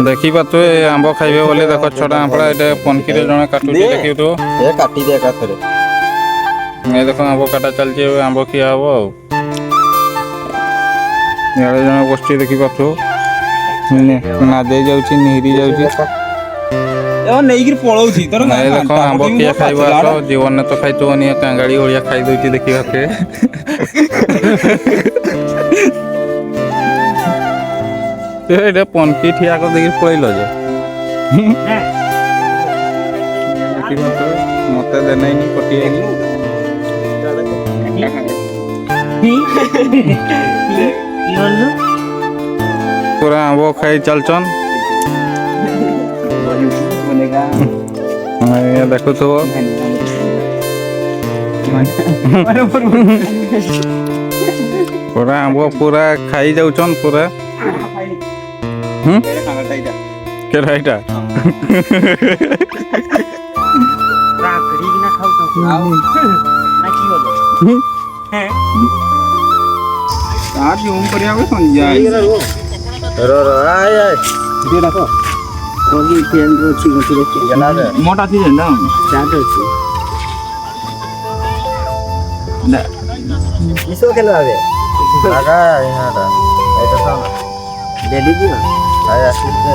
देखी पातु ए आंब खाइबे बोले देख छोटा आंबड़ा एटे पनकी रे जणे काटुची देखि तो ए काटी दे एका थरे ए देखो आंब काटा चलची आंब खिया हबो यारे जणे बसची देखि पातु ना दे जाउची निहिरी जाउची ए नहीं गिर पळौची तर ना देखो आंब किया खाइबा तो जीवन ने तो खाइतो नि कांगाड़ी ओळिया खाइ दोची देखि बाके एटे पनकी ठिया कर देखि पळैलो जे मते देनै नि पटिए पूरा आंब खाई चलचन ये देखो तो पूरा आंब पूरा खाई जाउचन पूरा के राइटा आज होम करिया को संजय रो आय आय दे रखो कोगी पेन रो छी गति रे जना रे मोटा थी ना चाट छी ना किसो खेलो आवे लगा यहां दा एटा साना दे दीजिए ना आय आशीष दे